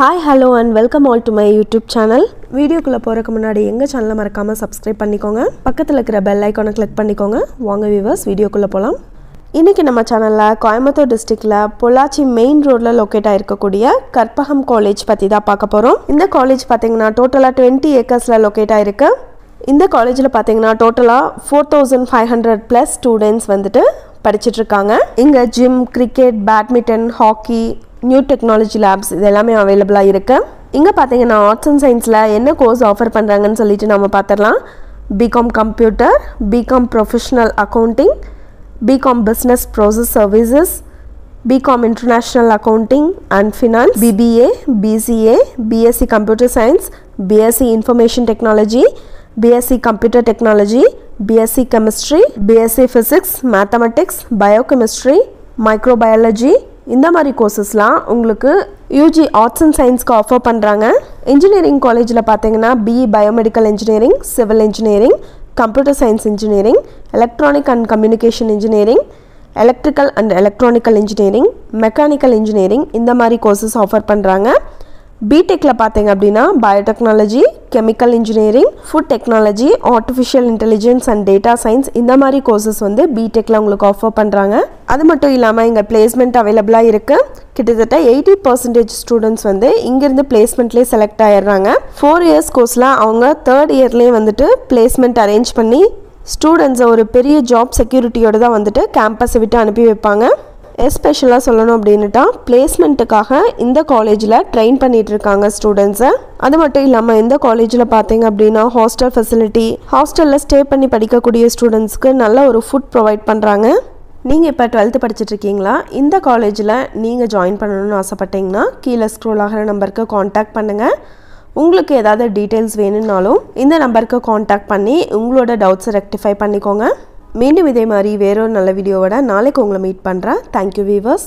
Hi, hello and welcome all to my YouTube channel. வீடியோக்குள்ள போறதுக்கு முன்னாடி எங்க சேனலை மறக்காம Subscribe பண்ணிக்கோங்க. பக்கத்துல இருக்கிற bell icon-ஐ click பண்ணிக்கோங்க. வாங்க viewers வீடியோக்குள்ள போலாம். இன்னைக்கு நம்ம சேனல்ல கோயம்புத்தூர் டிஸ்ட்ரிக்ட்ல பொள்ளாச்சி மெயின் ரோட்ல லொகேட் ஆயிருக்கக்கூடிய கற்பகம் காலேஜ் பத்தி தான் பார்க்க போறோம். இந்த காலேஜ் பாத்தீங்கன்னா டோட்டலா 20 ஏக்கர்ஸ்ல லொகேட் ஆயிருக்கு. இந்த காலேஜ்ல பாத்தீங்கன்னா டோட்டலா 4500 plus students வந்துட்டு படிச்சிட்டு இருக்காங்க. இங்க gym, cricket, badminton, hockey, new technology labs இது எல்லாமே அவைலபிளா இருக்கு. இங்க பாத்தீங்கன்னா ஆர்ட்ஸ் அண்ட் சயின்ஸ்ல என்ன கோர்ஸ் ஆஃபர் பண்றாங்கன்னு சொல்லிட்டு நாம பார்த்தறலாம். BCom computer, BCom professional accounting, BCom business process services, BCom international accounting and finance, BBA, BCA, BSc computer science, BSc information technology, BSc computer technology, BSc chemistry, BSc physics, mathematics, biochemistry, microbiology இந்த மாதிரி கோர்சஸ்லாம் உங்களுக்கு UG arts and சயின்ஸ்க்கு offer பண்ணுறாங்க. Engineering காலேஜில் பார்த்தீங்கன்னா BE biomedical engineering, civil engineering, computer science engineering, electronic and communication engineering, electrical and electronical engineering, mechanical engineering இந்த மாதிரி கோர்சஸ் ஆஃபர் பண்ணுறாங்க. பிடெக்கில் பார்த்தீங்க அப்படின்னா biotechnology, chemical engineering, food technology, artificial intelligence and data science இந்த மாதிரி courses வந்து பிடெக்கில் உங்களுக்கு offer பண்ணுறாங்க. அது மட்டும் இல்லாமல் இங்கே பிளேஸ்மெண்ட் அவைலபிளாக இருக்குது. கிட்டத்தட்ட 80% ஸ்டூடெண்ட்ஸ் வந்து இங்கேருந்து பிளேஸ்மெண்ட்லேயே செலக்ட் ஆயிடுறாங்க. 4 years கோர்ஸில் அவங்க 3rd yearலேயே வந்துட்டு பிளேஸ்மெண்ட் அரேஞ்ச் பண்ணி ஸ்டூடெண்ட்ஸை ஒரு பெரிய ஜாப் செக்யூரிட்டியோடு தான் வந்துட்டு கேம்பஸை விட்டு அனுப்பி வைப்பாங்க. எஸ்பெஷலாக சொல்லணும் அப்படின்னுட்டா பிளேஸ்மெண்ட்டுக்காக இந்த காலேஜில் ட்ரெயின் பண்ணிகிட்டு இருக்காங்க ஸ்டூடெண்ட்ஸை. அது மட்டும் இல்லாமல் இந்த காலேஜில் பார்த்தீங்க அப்படின்னா ஹாஸ்டல் ஃபெசிலிட்டி, ஹாஸ்டலில் ஸ்டே பண்ணி படிக்கக்கூடிய ஸ்டூடெண்ட்ஸ்க்கு நல்ல ஒரு ஃபுட் ப்ரொவைட் பண்ணுறாங்க. நீங்கள் இப்போ 12th படிச்சுட்ருக்கீங்களா? இந்த காலேஜில் நீங்கள் ஜாயின் பண்ணணும்னு ஆசைப்பட்டீங்கன்னா கீழே ஸ்க்ரோல் ஆகிற நம்பருக்கு காண்டாக்ட் பண்ணுங்கள். உங்களுக்கு ஏதாவது டீட்டெயில்ஸ் வேணும்னாலும் இந்த நம்பருக்கு காண்டாக்ட் பண்ணி உங்களோட டவுட்ஸை ரெக்டிஃபை பண்ணிக்கோங்க. மீண்டும் இதே மாதிரி வேறொரு நல்ல வீடியோவோட நாளைக்கு உங்களை மீட் பண்ணுறேன். Thank you viewers.